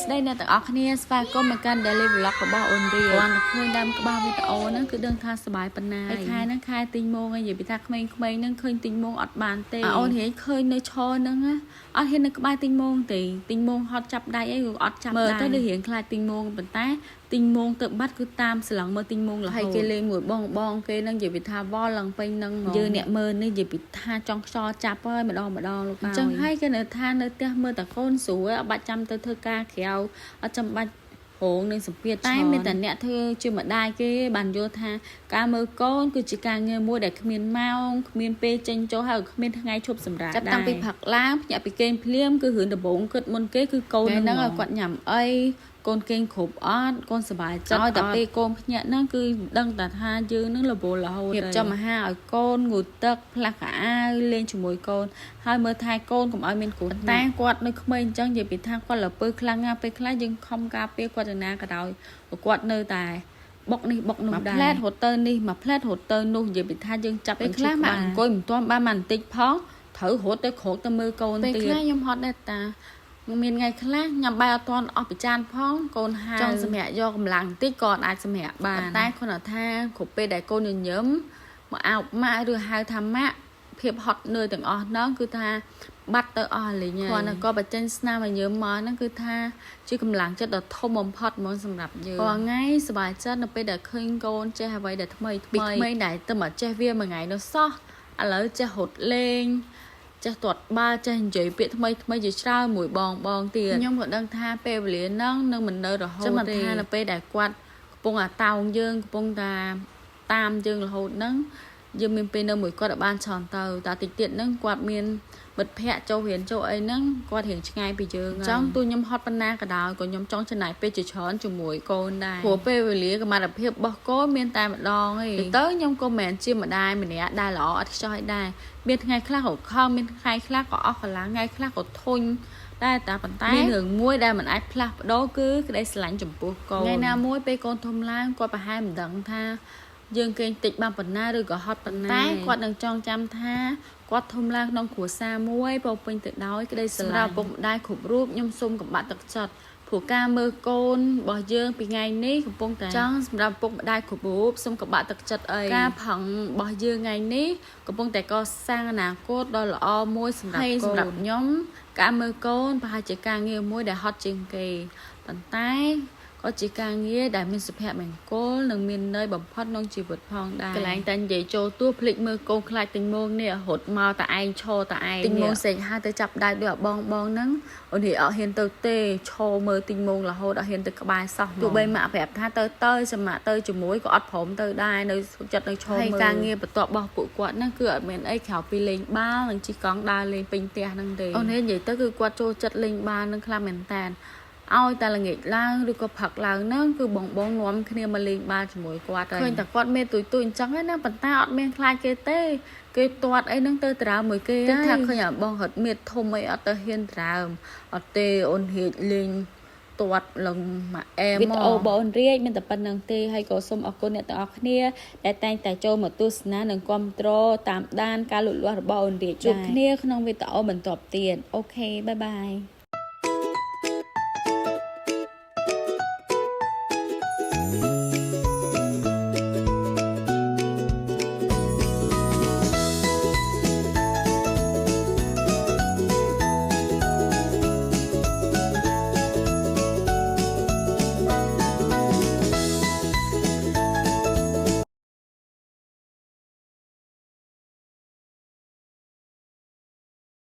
ស្ដីអ្នកទាំងអស់គ្នាស្វាគមន៍មកកាន់ Daily Vlog របស់អូនរីគាត់តែឃើញដើមក្បាលវីដេអូហ្នឹងគឺដឹងថាសប្បាយប៉ុណ្ណាហើយខែហ្នឹងខែទិញម៉ងហើយនិយាយពីថាក្មេងៗហ្នឹងឃើញទិញម៉ងអត់បានទេអូនរៀងឃើញនៅឈរហ្នឹងអត់ហ៊ាននៅក្បែរទិញម៉ងទេទិញម៉ងហត់ចាប់ដៃអីក៏អត់ចាប់មើលទៅដូចរៀងខ្លាចទិញម៉ងប៉ុន្តែទិញម៉ងទៅបាត់គឺតាមស្លឹងមើលទិញម៉ងរហូតហើយគេលេងមួយបងគេហ្នឹងនិយាយពីថាវល់ឡើងពេញហ្នឹងយើងអ្នកមើលនេះនិយាយពីថាចង់ខ្យល់ចាប់ហើយម្ដងលោកអញ្ចឹងហើយគេនៅថានៅផ្ទះមើលតែកូនស្រួលអត់បាច់ចាំទៅធ្វើការក្រៅអត់ចាំបាច់ហងនឹងសម្ពាធតែមានតែអ្នកធ្វើជាម្ដាយគេបានយល់ថាការមើលកូនគឺជាការងារមួយដែលគ្មានម៉ោងគ្មានពេលចេញចូលហើយគ្មានថ្ងៃឈប់សម្រាកចាប់តាំងពីផឹកឡើងភ្ញាក់ពីគេងភ្លាមគឺរឿងដំបូងគិតមុនគេគឺកូនហ្នឹងឲ្យគាត់ញ៉ាំអីកូនគេងគ្រប់អត់កូនសុបាយចិត្តឲ្យតែពេលកូនភ្ញាក់ហ្នឹងគឺដឹងតែថាយើងនឹងរវល់រហូតរៀបចំអាហារឲ្យកូនងូតទឹកផ្លាស់កៅអៅលេងជាមួយកូនហើយមើលថែកូនកុំឲ្យមានគ្រោះតែគាត់នៅក្មេងអញ្ចឹងនិយាយពីថាគាត់ល្ពើខ្លាំងណាស់ពេលខ្លះយើងខំការពារគាត់យ៉ាងណាក៏ដោយគាត់នៅតែបុកនេះបុកនោះដែរមួយផ្លែតរត់ទៅនេះមួយផ្លែតរត់ទៅនោះនិយាយពីថាយើងចាប់ពេលខ្លះមកអង្គុយមិនទាន់បានបន្តិចផងត្រូវរត់ទៅក្រោកទៅមើលកូនទៀតពេលខ្លះខ្ញុំហត់ដែរតាមានថ្ងៃខ្លះញ៉ាំបាយអត់ទាន់អស់ពិចារផងកូនហៅចង់សម្រាប់យកកម្លាំងតិចក៏អាចសម្រាប់បានតែគាត់ថាគ្រប់ពេលដែលកូនញញឹមមកអោបម៉ាក់ឬហៅថាម៉ាក់ភាពហត់នឿយទាំងអស់ហ្នឹងគឺថាបាត់ទៅអស់លេងហើយគាត់ក៏បញ្ចេញស្នាមញញឹមមកហ្នឹងគឺថាជាកម្លាំងចិត្តដ៏ធំបំផុតហ្មងសម្រាប់យើងរាល់ថ្ងៃសប្បាយចិត្តនៅពេលដែលឃើញកូនចេះអ្វីដែលថ្មីពីក្មេងដែលទៅមកចេះវាមួយថ្ងៃនោះសោះឥឡូវចេះរត់លេងចេះទាត់បាល់ចេះនិយាយពាក្យថ្មីជាច្រើនមួយបងទៀតខ្ញុំក៏ដឹងថាពេលវេលាហ្នឹងនឹងមិននៅរហូតទេចាំថានៅពេលដែលគាត់កំពុងតោងយើងកំពុងតែតាមយើងរហូតហ្នឹងយើងមានពេលនៅមួយគាត់បានឆន់ទៅតែតិចទៀតហ្នឹងគាត់មានមិត្តភ័ក្តិចូលរៀនចូលអីហ្នឹងគាត់រៀងឆ្ងាយពីយើងចង់ទូខ្ញុំហត់ប៉ុណ្ណាក៏ដោយក៏ខ្ញុំចង់ចំណាយពេលជាច្រើនជាមួយកូនដែរព្រោះពេលវេលាសមត្ថភាពរបស់កូនមានតែម្ដងឯងទៅខ្ញុំក៏មិនមែនជាម្ដាយម្នាក់ដែលល្អឥតខ្ចោះឯដែរមានថ្ងៃខ្លះក៏ខំមានថ្ងៃខ្លះក៏អស់កម្លាំងថ្ងៃខ្លះក៏ធុញតែប៉ុន្តែមានរឿងមួយដែលមិនអាចផ្លាស់ប្ដូរគឺក្តីស្រឡាញ់ចំពោះកូនថ្ងៃណាមួយពេលកូនធំឡើងគាត់ប្រហែលមិនដឹងថាយើងគេងតិចបានប៉ុណ្ណាឬក៏ហត់ប៉ុណ្ណាតែគាត់នឹងចងចាំថាគាត់ធំឡើងក្នុងគ្រួសារមួយពោពេញទៅដោយក្តីស្រឡាញ់សម្រាប់ពុកម្ដាយគ្រប់រូបខ្ញុំសូមកំបាក់ទឹកចិត្តព្រោះការមើលកូនរបស់យើងពីថ្ងៃនេះកំពុងតែចង់សម្រាប់ពុកម្ដាយគ្រប់រូបសូមកំបាក់ទឹកចិត្តអីការផឹងរបស់យើងថ្ងៃនេះកំពុងតែកសាងអនាគតដ៏ល្អមួយសម្រាប់ខ្ញុំការមើលកូនប្រហែលជាការងារមួយដែលហត់ជាងគេប៉ុន្តែក៏ជាការងារដែលមានសុភមង្គលនិងមានន័យបំផុតក្នុងជីវិតផងដែរកន្លែងតែនិយាយចូលទួភ្លេចមើលកូនខ្លាចទិញម៉ងនេះរត់មកតែឯងឈរតែឯងទិញម៉ងសេចហៅទៅចាប់ដៃដូចបងហ្នឹងអូននេះអត់ហ៊ានទៅទេឈរមើលទិញម៉ងរហូតអត់ហ៊ានទៅក្បែរសោះទោះបីម៉ាក់ប្រាប់ថាទៅសម្រាប់ទៅជាមួយក៏អត់ព្រមទៅដែរនៅចិត្តនៅឈរមើលហើយការងារបន្ទាប់របស់ពួកគាត់ហ្នឹងគឺអត់មានអីក្រៅពីលេងបាល់និងជិះកង់ដើរលេងពេញផ្ទះហ្នឹងទេអូននេះនិយាយទៅគឺគាត់ចូលចិត្តលេងបាល់នឹងខ្លាំងមែនតើឲ្យតែល្ងាចឡើងឬក៏ផឹកឡើងហ្នឹងគឺបងនាំគ្នាមកលេងបាល់ជាមួយគាត់ហើយឃើញតែគាត់មានទួយអញ្ចឹងណាប៉ុន្តែអត់មានខ្លាចគេទេគេទាត់អីហ្នឹងទៅត្រើមមួយគេហើយថាឃើញបងរត់មៀតធំអីអត់ទៅហ៊ានត្រើមអត់ទេអូនរៀកលេងទាត់ឡើងមកអែមវីដេអូបងរាជមានតែប៉ុណ្្នឹងទេហើយក៏សូមអរគុណអ្នកទាំងអស់គ្នាដែលតែងតែចូលមកទស្សនានិងគាំទ្រតាមដានការលូតលាស់របស់អូនរាជជួបគ្នាក្នុងវីដេអូបន្តទៀតអូខេបាយបាយ